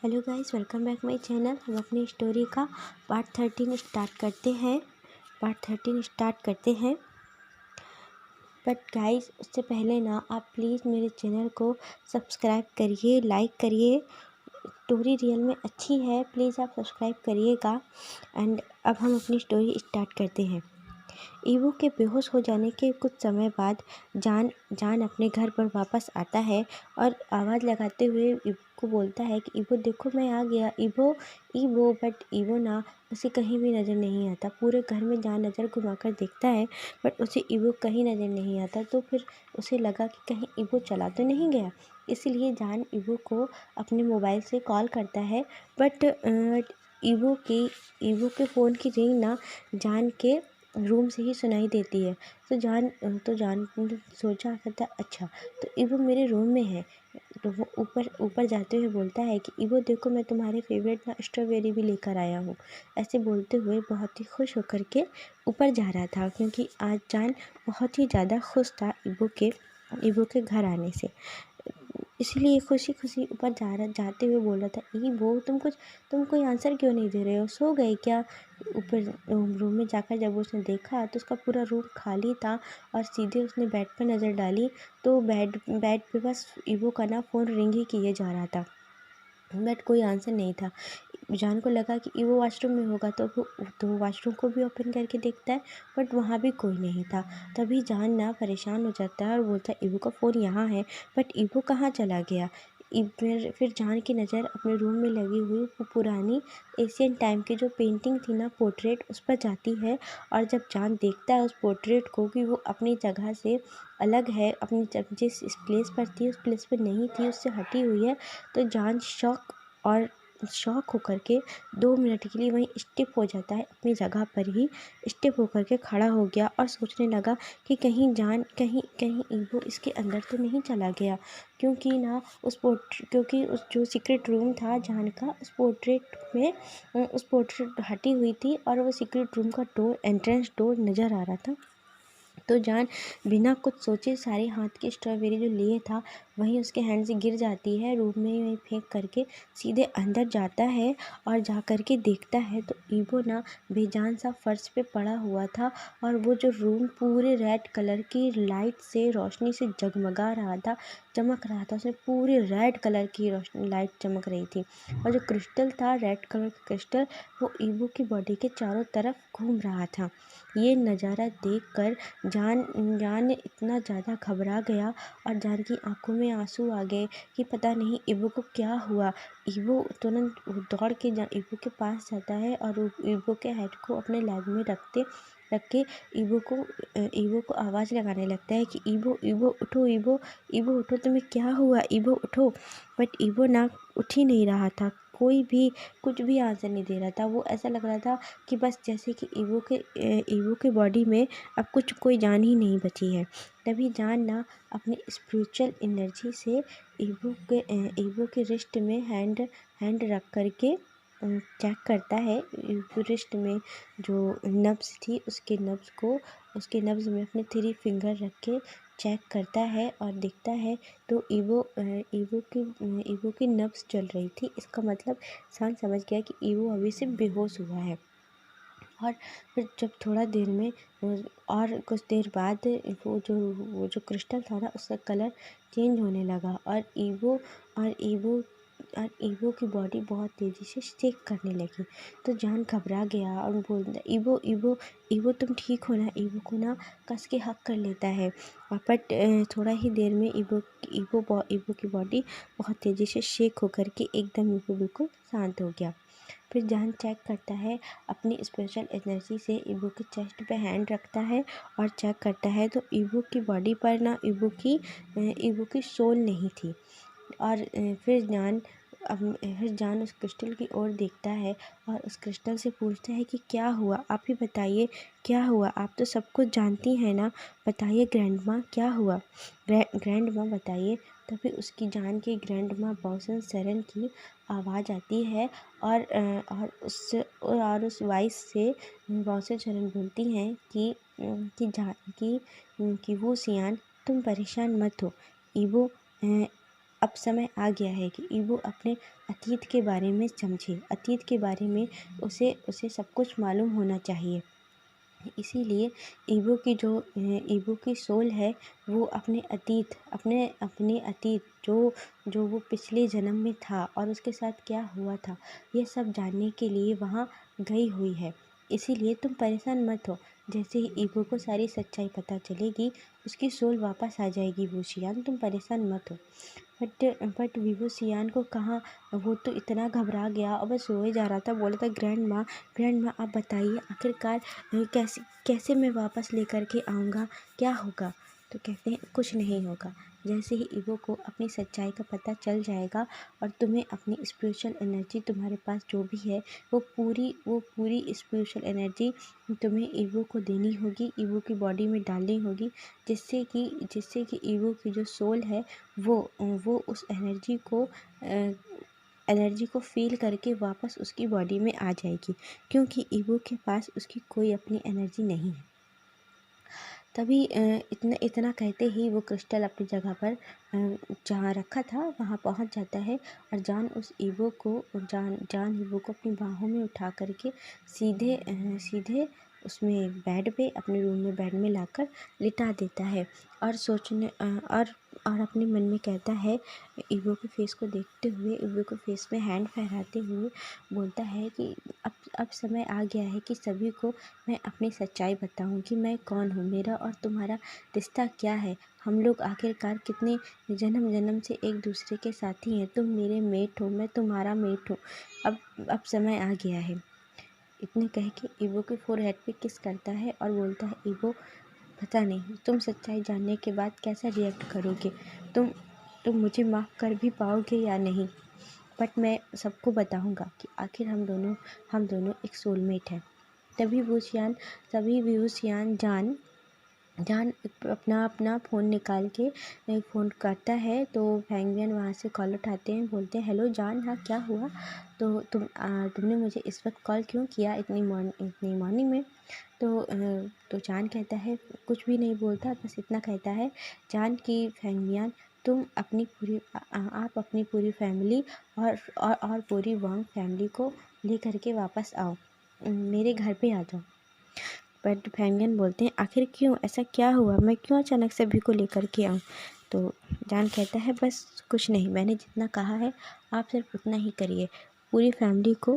Hello guys, welcome back my channel. हम अपनी story का पार्ट 13 स्टार्ट करते हैं। बट गाइस, उससे पहले ना आप प्लीज़ मेरे चैनल को सब्सक्राइब करिए, लाइक करिए। स्टोरी रियल में अच्छी है, प्लीज़ आप सब्सक्राइब करिएगा। एंड अब हम अपनी स्टोरी स्टार्ट करते हैं। ईवो के बेहोश हो जाने के कुछ समय बाद जान अपने घर पर वापस आता है और आवाज़ लगाते हुए ईवो को बोलता है कि ईवो देखो, मैं आ गया। ईवो ईवो बट ईवो ना उसे कहीं भी नज़र नहीं आता। पूरे घर में जान नज़र घुमाकर देखता है बट उसे ईवो कहीं नज़र नहीं आता। तो फिर उसे लगा कि कहीं ईवो चला तो नहीं गया, इसलिए जान ईवो को अपने मोबाइल से कॉल करता है। बट ईवो के फ़ोन की रिंग ना जान के रूम से ही सुनाई देती है। तो जान ने सोचा करता, अच्छा तो ईवो मेरे रूम में है। तो वो ऊपर जाते हुए बोलता है कि ईवो देखो, मैं तुम्हारे फेवरेट ना स्ट्रॉबेरी भी लेकर आया हूँ। ऐसे बोलते हुए बहुत ही खुश होकर के ऊपर जा रहा था, क्योंकि आज जान बहुत ही ज़्यादा खुश था ईवो के घर आने से। इसलिए खुशी खुशी ऊपर जाते हुए बोल रहा था, ईवो तुम कोई आंसर क्यों नहीं दे रहे हो, सो गए क्या? ऊपर रूम में जाकर जब उसने देखा तो उसका पूरा रूम खाली था और सीधे उसने बेड पर नज़र डाली तो बेड पे बस ईवो का ना फ़ोन रिंग ही किए जा रहा था, बट कोई आंसर नहीं था। जान को लगा कि ईवो वॉशरूम में होगा, तो वॉशरूम को भी ओपन करके देखता है बट वहाँ भी कोई नहीं था। तभी जान ना परेशान हो जाता है और बोलता है, ईवो का फ़ोन यहाँ है बट ईवो कहाँ चला गया? फिर जान की नज़र अपने रूम में लगी हुई वो पुरानी एशियन टाइम की जो पेंटिंग थी ना, पोर्ट्रेट, उस पर जाती है। और जब जान देखता है उस पोर्ट्रेट को कि वो अपनी जगह से अलग है, अपनी जिस प्लेस पर थी उस प्लेस पर नहीं थी, उससे हटी हुई है, तो जान शॉक होकर के 2 मिनट के लिए वहीं स्टिप हो जाता है। अपनी जगह पर ही स्टिप होकर के खड़ा हो गया और सोचने लगा कि कहीं ईवो इसके अंदर तो नहीं चला गया, क्योंकि उस जो सीक्रेट रूम था जान का, उस पोर्ट्रेट हटी हुई थी और वो सीक्रेट रूम का एंट्रेंस डोर नज़र आ रहा था। तो जान बिना कुछ सोचे सारे हाथ की स्ट्रॉबेरी जो लिए था वहीं उसके हैंड से गिर जाती है। रूम में वहीं फेंक करके सीधे अंदर जाता है और जा कर के देखता है तो ईवो ना बेजान सा फर्श पे पड़ा हुआ था और वो जो रूम पूरे रेड कलर की लाइट से रोशनी से जगमगा रहा था, चमक रहा था। उसमें पूरी रेड कलर की रोशनी लाइट चमक रही थी और जो क्रिस्टल था, रेड कलर का क्रिस्टल, वो ईवो की बॉडी के चारों तरफ घूम रहा था। ये नज़ारा देखकर जान इतना ज़्यादा घबरा गया और जान की आंखों में आंसू आ गए कि पता नहीं ईवो को क्या हुआ। ईवो तुरंत दौड़ के ईवो के पास जाता है और ईवो के हेड को अपने लैब में रख के ईवो को आवाज़ लगाने लगता है कि ईवो ईवो उठो, ईवो उठो, तुम्हें क्या हुआ, ईवो उठो। बट ईवो ना उठ ही नहीं रहा था, कोई भी कुछ भी आंसर नहीं दे रहा था। वो ऐसा लग रहा था कि बस जैसे कि ईवो के बॉडी में अब कोई जान ही नहीं बची है। तभी जान ना अपनी स्पिरिचुअल एनर्जी से ईवो के रिस्ट में हैंड रख करके चेक करता है। रिस्ट में जो नब्ज़ थी उसके नब्ज़ में अपने 3 फिंगर रख के चेक करता है और देखता है तो ईवो की नब्ज़ चल रही थी। इसका मतलब इंसान समझ गया कि ईवो अभी से बेहोश हुआ है। और फिर जब थोड़ा देर में और कुछ देर बाद वो जो क्रिस्टल था ना, उसका कलर चेंज होने लगा और ईवो की बॉडी बहुत तेज़ी से शेक करने लगी। तो जान घबरा गया और बोलता, ईवो ईवो ईवो तुम ठीक हो ना? ईवो को ना कस के हक कर लेता है। बट थोड़ा ही देर में ईवो की बॉडी बहुत तेज़ी से शेक होकर के एकदम ईवो बिल्कुल शांत हो गया। फिर जान चेक करता है अपनी स्पेशल एनर्जी से, ईवो के चेस्ट पे हैंड रखता है और चेक करता है तो ईवो की बॉडी पर ना ईवो की सोल नहीं थी। और फिर जान उस क्रिस्टल की ओर देखता है और उस क्रिस्टल से पूछता है कि क्या हुआ, आप ही बताइए क्या हुआ, आप तो सब कुछ जानती हैं ना, बताइए ग्रैंडमा क्या हुआ, ग्रैंडमा बताइए। तभी उसकी जान की ग्रैंडमा बॉसन सेरन की आवाज़ आती है और उस वॉइस से बॉसन सेरन बोलती हैं कि वो सियान तुम परेशान मत हो, ईवो अब समय आ गया है कि ईवो अपने अतीत के बारे में समझे, अतीत के बारे में उसे सब कुछ मालूम होना चाहिए। इसीलिए ईवो की सोल है वो अपने अतीत जो वो पिछले जन्म में था और उसके साथ क्या हुआ था, ये सब जानने के लिए वहाँ गई हुई है। इसीलिए तुम परेशान मत हो, जैसे ही ईवो को सारी सच्चाई पता चलेगी उसकी सोल वापस आ जाएगी। वूशियान, तुम परेशान मत हो। बट वीवो सियान को कहाँ, वो तो इतना घबरा गया और बस सोए जा रहा था। बोला था, ग्रैंड माँ आप बताइए आखिरकार कैसे कैसे मैं वापस लेकर के आऊँगा, क्या होगा? तो कहते हैं कुछ नहीं होगा। जैसे ही ईवो को अपनी सच्चाई का पता चल जाएगा और तुम्हें अपनी स्पिरिचुअल एनर्जी, तुम्हारे पास जो भी है वो पूरी स्पिरिचुअल एनर्जी तुम्हें ईवो को देनी होगी, ईवो की बॉडी में डालनी होगी, जिससे कि ईवो की जो सोल है वो उस एनर्जी को फील करके वापस उसकी बॉडी में आ जाएगी, क्योंकि ईवो के पास उसकी कोई अपनी एनर्जी नहीं है। तभी इतना कहते ही वो क्रिस्टल अपनी जगह पर जहाँ रखा था वहाँ पहुँच जाता है और जान ईवो को अपनी बाहों में उठा करके सीधे उसमें अपने रूम में बेड में लाकर लिटा देता है और अपने मन में कहता है, ईवो के फेस को देखते हुए, ईवो के फेस में हैंड फहराते हुए बोलता है कि अब समय आ गया है कि सभी को मैं अपनी सच्चाई बताऊं कि मैं कौन हूँ, मेरा और तुम्हारा रिश्ता क्या है, हम लोग आखिरकार कितने जन्म से एक दूसरे के साथी हैं, तुम मेरे मेट हो, मैं तुम्हारा मेट हूँ। अब समय आ गया है। इतने कह के ईवो के फोरहेड पे किस करता है और बोलता है, ईवो पता नहीं तुम सच्चाई जानने के बाद कैसा रिएक्ट करोगे, तुम मुझे माफ़ कर भी पाओगे या नहीं, बट मैं सबको बताऊंगा कि आखिर हम दोनों एक सोलमेट हैं। तभी वूशियान जान अपना फ़ोन निकाल के फ़ोन करता है तो फैंगबियन वहाँ से कॉल उठाते हैं, बोलते हैं, हेलो जान, हाँ क्या हुआ? तो तुमने मुझे इस वक्त कॉल क्यों किया, इतनी मॉर्निंग में? तो जान कहता है, कुछ भी नहीं बोलता, बस इतना कहता है जान की फैंगबियन आप अपनी पूरी फैमिली और पूरी वांग फैमिली को लेकर के वापस आओ, मेरे घर पे आ जाओ। बट फैंगन बोलते हैं, आखिर क्यों, ऐसा क्या हुआ, मैं क्यों अचानक सभी को लेकर के आऊँ? तो जान कहता है, बस कुछ नहीं, मैंने जितना कहा है आप सिर्फ उतना ही करिए, पूरी फैमिली को,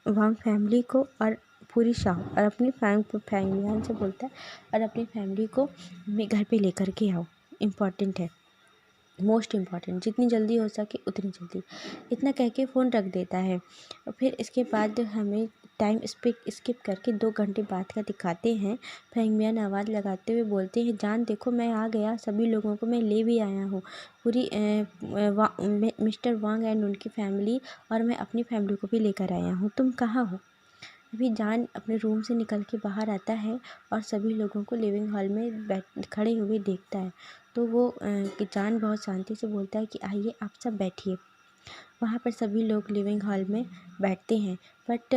वांग फैमिली को और पूरी शाम और अपनी फैंगन से बोलता है, और अपनी फैमिली को मेरे घर पे लेकर के आओ, इम्पॉर्टेंट है, मोस्ट इम्पॉर्टेंट, जितनी जल्दी हो सके उतनी जल्दी। इतना कह के फ़ोन रख देता है। और फिर इसके बाद हमें टाइम स्किप करके 2 घंटे बाद का दिखाते हैं। फैंगमियान आवाज़ लगाते हुए बोलते हैं, जान देखो मैं आ गया, सभी लोगों को मैं ले भी आया हूँ, पूरी मिस्टर वांग एंड उनकी फैमिली, और मैं अपनी फैमिली को भी लेकर आया हूँ, तुम कहाँ हो? अभी जान अपने रूम से निकल के बाहर आता है और सभी लोगों को लिविंग हॉल में खड़े हुए देखता है। तो वो जान बहुत शांति से बोलता है कि आइए आप सब बैठिए। वहाँ पर सभी लोग लिविंग हॉल में बैठते हैं। बट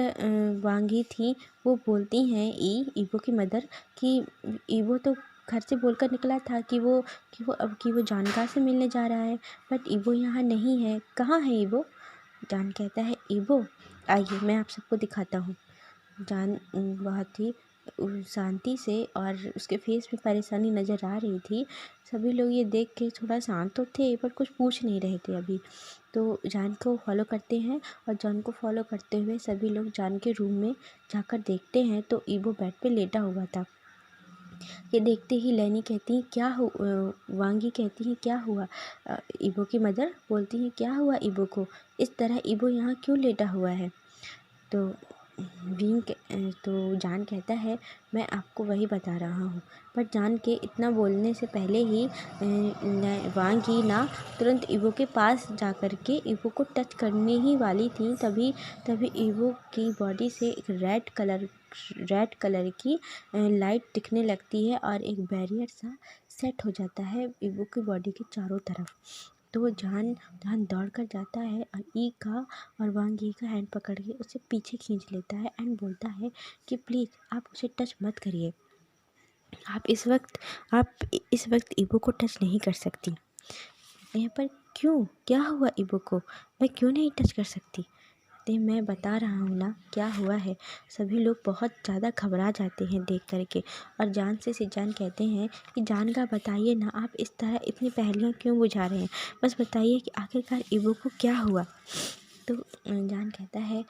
वांगी थी, वो बोलती हैं ईवो की मदर कि ईवो तो घर से बोलकर निकला था कि वो जानकार से मिलने जा रहा है, बट ईवो यहाँ नहीं है, कहाँ है ईवो? जान कहता है, ईवो आइए मैं आप सबको दिखाता हूँ। जान बहुत ही शांति से, और उसके फेस पे परेशानी नज़र आ रही थी। सभी लोग ये देख के थोड़ा शांत तो थे पर कुछ पूछ नहीं रहे थे अभी। तो जान को फॉलो करते हैं और जान को फॉलो करते हुए सभी लोग जान के रूम में जाकर देखते हैं तो ईवो बेड पे लेटा हुआ था। ये देखते ही लेनी कहती है, क्या हो, वांगी कहती है, क्या हुआ? ईवो की मदर बोलती है, क्या हुआ ईवो को, इस तरह ईवो यहाँ क्यों लेटा हुआ है? तो तो जान कहता है, मैं आपको वही बता रहा हूँ। पर जान के इतना बोलने से पहले ही वांगी ना तुरंत ईवो के पास जा कर के ईवो को टच करने ही वाली थी, तभी ईवो की बॉडी से एक रेड कलर की लाइट दिखने लगती है और एक बैरियर सा सेट हो जाता है ईवो की बॉडी के चारों तरफ। तो जान दौड़ कर जाता है और ई का और वांग ई का हैंड पकड़ के उसे पीछे खींच लेता है एंड बोलता है कि प्लीज़ आप उसे टच मत करिए, आप इस वक्त ईवो को टच नहीं कर सकती। यहाँ पर क्यों, क्या हुआ ईबो को, मैं क्यों नहीं टच कर सकती? ते मैं बता रहा हूँ ना क्या हुआ है। सभी लोग बहुत ज़्यादा घबरा जाते हैं देख कर के, और जान से सिजान कहते हैं कि जान का बताइए ना, आप इस तरह इतनी पहेलियाँ क्यों बुझा रहे हैं, बस बताइए कि आखिरकार ईबो को क्या हुआ। तो जान कहता है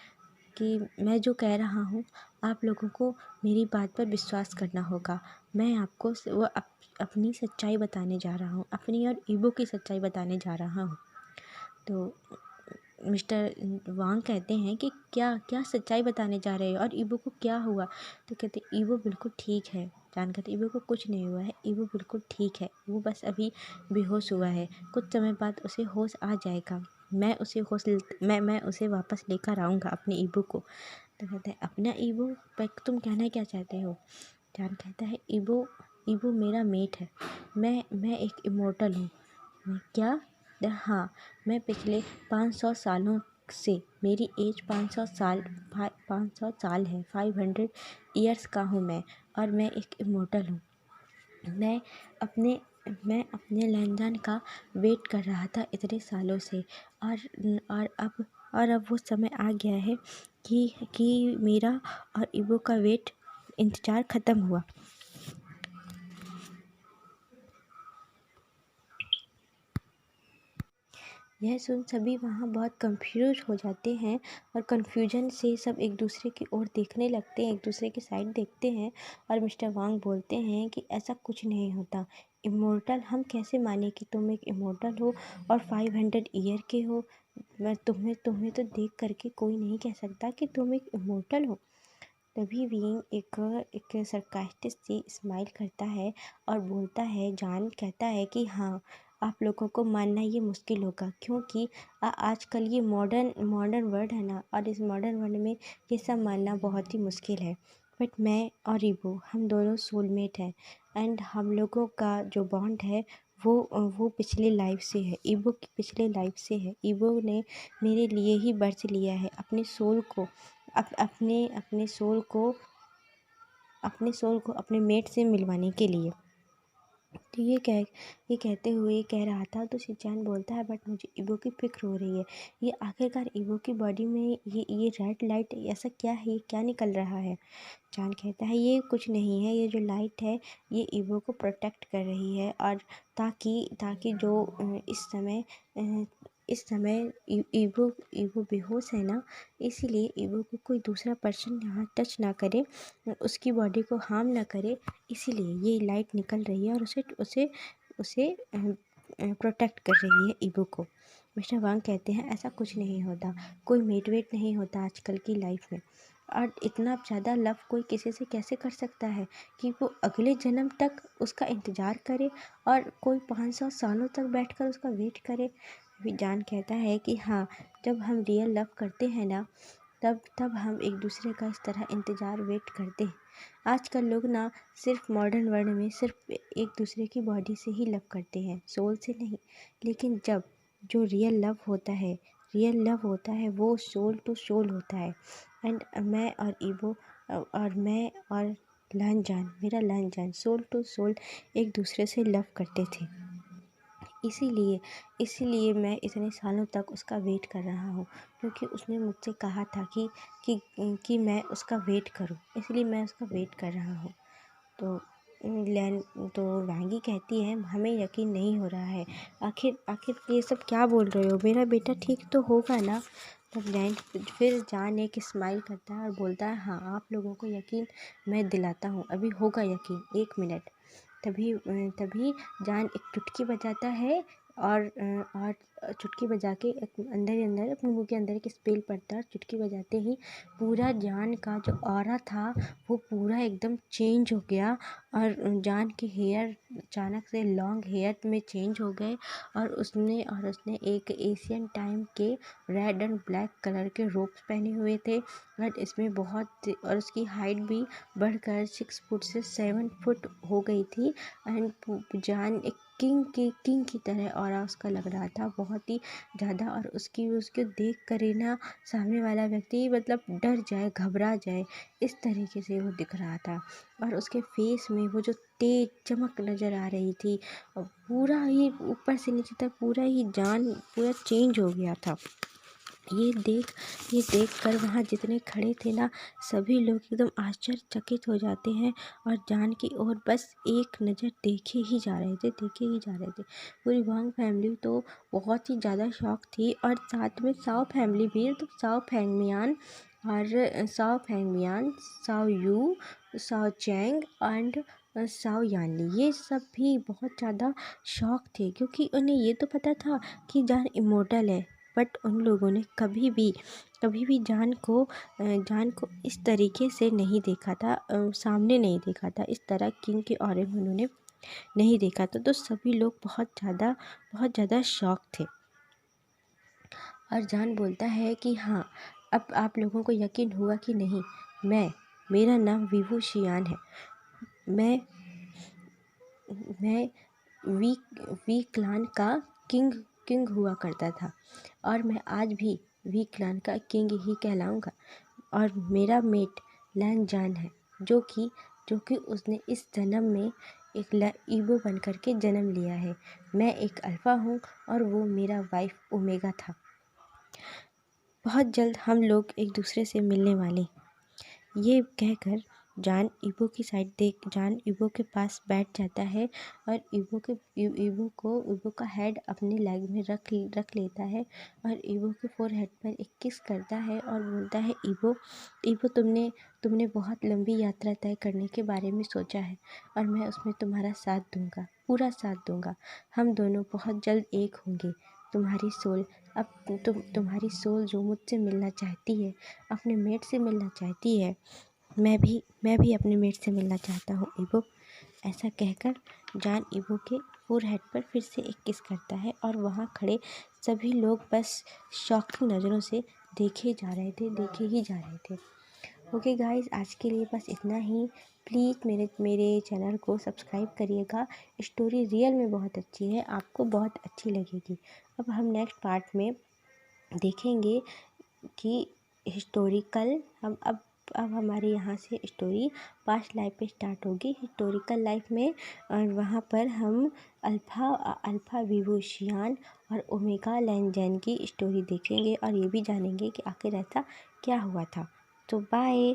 कि मैं जो कह रहा हूँ आप लोगों को मेरी बात पर विश्वास करना होगा। मैं आपको वो अपनी सच्चाई बताने जा रहा हूँ, अपनी और ईबो की सच्चाई बताने जा रहा हूँ। तो मिस्टर वांग कहते हैं कि क्या क्या सच्चाई बताने जा रहे हो और ईबो को क्या हुआ? तो कहते ईबो बिल्कुल ठीक है। जान कहते ईबो को कुछ नहीं हुआ है, ईबो बिल्कुल ठीक है, वो बस अभी बेहोश हुआ है, कुछ समय बाद उसे होश आ जाएगा। मैं उसे वापस लेकर आऊँगा अपने ईबो को। तो कहते हैं अपना ईबो पर तुम कहना क्या चाहते हो? जान कहता है ईबो ईबो मेरा मेट है, मैं एक इमोर्टल हूँ। मैं क्या? हाँ, मैं पिछले 500 सालों से, मेरी एज 500 साल है, 500 ईयर्स का हूँ मैं, और मैं एक इमोर्टल हूँ। मैं अपने मैं अपने लैंडजान का वेट कर रहा था इतने सालों से, और अब वो समय आ गया है कि मेरा और ईबो का वेट इंतज़ार ख़त्म हुआ। यह सुन सभी वहाँ बहुत कंफ्यूज हो जाते हैं, और कंफ्यूजन से सब एक दूसरे की ओर देखने लगते हैं, एक दूसरे की साइड देखते हैं। और मिस्टर वांग बोलते हैं कि ऐसा कुछ नहीं होता। इमोर्टल हम कैसे माने कि तुम एक इमोर्टल हो और 500 ईयर के हो? मैं तुम्हें तुम्हें तो देख करके कोई नहीं कह सकता कि तुम एक इमोर्टल हो। तभी विंग एक सरकास्टिक सी स्माइल करता है और बोलता है, जान कहता है कि हाँ, आप लोगों को मानना ये मुश्किल होगा, क्योंकि आजकल ये मॉडर्न वर्ल्ड है ना, और इस मॉडर्न वर्ल्ड में ये सब मानना बहुत ही मुश्किल है। बट मैं और ईबो हम दोनों सोलमेट हैं, एंड हम लोगों का जो बॉन्ड है वो पिछले लाइफ से है, ईबो की पिछले लाइफ से है। ईबो ने मेरे लिए ही बर्थ लिया है, अपने सोल को अपने सोल को अपने मेट से मिलवाने के लिए। तो ये कहते हुए कह रहा था, तो शिनचैन बोलता है बट मुझे ईबो की फ़िक्र हो रही है। ये आखिरकार ईबो की बॉडी में ये रेड लाइट ऐसा क्या है, ये क्या निकल रहा है? जान कहता है ये कुछ नहीं है, ये जो लाइट है ये ईबो को प्रोटेक्ट कर रही है, और ताकि जो इस समय ईबो ईबो बेहोश है ना, इसीलिए ईबो को कोई दूसरा पर्सन यहाँ टच ना करे, उसकी बॉडी को हार्म ना करे, इसीलिए ये लाइट निकल रही है और उसे प्रोटेक्ट कर रही है ईबो को। मिस्टर वांग कहते हैं ऐसा कुछ नहीं होता, कोई मेट वेट नहीं होता आजकल की लाइफ में, और इतना ज़्यादा लव कोई किसी से कैसे कर सकता है कि वो अगले जन्म तक उसका इंतज़ार करे, और कोई 500 सालों तक बैठकर उसका वेट करे। जान कहता है कि हाँ, जब हम रियल लव करते हैं ना, तब हम एक दूसरे का इस तरह इंतज़ार वेट करते हैं। आजकल लोग ना सिर्फ मॉडर्न वर्ल्ड में सिर्फ एक दूसरे की बॉडी से ही लव करते हैं, सोल से नहीं। लेकिन जब जो रियल लव होता है वो सोल टू सोल होता है। एंड मैं और ईबो और मैं और मेरा लहनजान सोल टू सोल एक दूसरे से लव करते थे। इसीलिए मैं इतने सालों तक उसका वेट कर रहा हूँ, क्योंकि उसने मुझसे कहा था कि मैं उसका वेट करूँ, इसलिए मैं उसका वेट कर रहा हूँ। तो तो वैंगी कहती है हमें यकीन नहीं हो रहा है, आखिर ये सब क्या बोल रहे हो, मेरा बेटा ठीक तो होगा ना? तब फिर जान एक स्माइल करता है और बोलता है हाँ, आप लोगों को यकीन मैं दिलाता हूँ, अभी होगा यकीन, 1 मिनट। तभी जान एक चुटकी बजाता है, और चुटकी बजा के अंदर ही अंदर अपने मुंह के अंदर एक स्पेल पड़ता है, और चुटकी बजाते ही पूरा जान का जो ऑरा था वो पूरा एकदम चेंज हो गया, और जान के हेयर अचानक से लॉन्ग हेयर में चेंज हो गए, और उसने एक एशियन टाइम के रेड एंड ब्लैक कलर के रोब्स पहने हुए थे, और उसकी हाइट भी बढ़कर 6 फुट से 7 फुट हो गई थी। एंड जान एक किंग की तरह ऑरा उसका लग रहा था, बहुत बहुत ही ज़्यादा, और उसको देख कर ही ना सामने वाला व्यक्ति मतलब डर जाए, घबरा जाए, इस तरीके से वो दिख रहा था। और उसके फेस में वो जो तेज चमक नज़र आ रही थी, और पूरा ही ऊपर से नीचे तक पूरा ही जान पूरा चेंज हो गया था। ये देख कर वहाँ जितने खड़े थे ना, सभी लोग एकदम आश्चर्यचकित हो जाते हैं और जान की ओर बस एक नज़र देखे ही जा रहे थे। पूरी वांग फैमिली तो बहुत ही ज़्यादा शॉक थी, और साथ में साओ फैमिली भी, तो Sao Fangmian, Sao Yu, Sao Chang and Sao Yanli, ये सब भी बहुत ज़्यादा शॉक थे, क्योंकि उन्हें ये तो पता था कि जान इमोर्टल है, बट उन लोगों ने कभी भी जान को इस तरीके से नहीं देखा था, सामने नहीं देखा था, इस तरह किंग के ऑरे में उन्होंने नहीं देखा था। तो सभी लोग बहुत ज़्यादा शॉक थे। और जान बोलता है कि हाँ, अब आप लोगों को यकीन हुआ कि नहीं, मेरा नाम वीवू शियान है। मैं वी क्लान का किंग हुआ करता था, और मैं आज भी वी क्लान का किंग ही कहलाऊंगा। और मेरा मेट लैंग जान है, जो कि उसने इस जन्म में एक ईबो बन कर के जन्म लिया है। मैं एक अल्फ़ा हूँ, और वो मेरा वाइफ ओमेगा था। बहुत जल्द हम लोग एक दूसरे से मिलने वाले। ये कहकर जान ईबो के पास बैठ जाता है, और ईबो का हेड अपने लेग में रख लेता है, और ईबो के फोरहेड पर एक किस करता है और बोलता है, ईबो तुमने बहुत लंबी यात्रा तय करने के बारे में सोचा है, और मैं उसमें तुम्हारा साथ दूंगा, पूरा साथ दूंगा। हम दोनों बहुत जल्द एक होंगे। तुम्हारी सोल जो मुझसे मिलना चाहती है, अपने मेट से मिलना चाहती है, मैं भी अपने मेट से मिलना चाहता हूँ ईबो। ऐसा कहकर जान ईबो के फोरहेड पर फिर से एक किस करता है, और वहाँ खड़े सभी लोग बस शॉकिंग नज़रों से देखे ही जा रहे थे। ओके गाइस, आज के लिए बस इतना ही। प्लीज़ मेरे चैनल को सब्सक्राइब करिएगा। स्टोरी रियल में बहुत अच्छी है, आपको बहुत अच्छी लगेगी। अब हम नेक्स्ट पार्ट में देखेंगे कि हिस्टोरिकल अब हमारे यहाँ से स्टोरी पास्ट लाइफ पे स्टार्ट होगी, हिस्टोरिकल लाइफ में। और वहाँ पर हम अल्फ़ा विवोशियान और ओमेगा लैंजैन की स्टोरी देखेंगे, और ये भी जानेंगे कि आखिर ऐसा क्या हुआ था। तो बाय।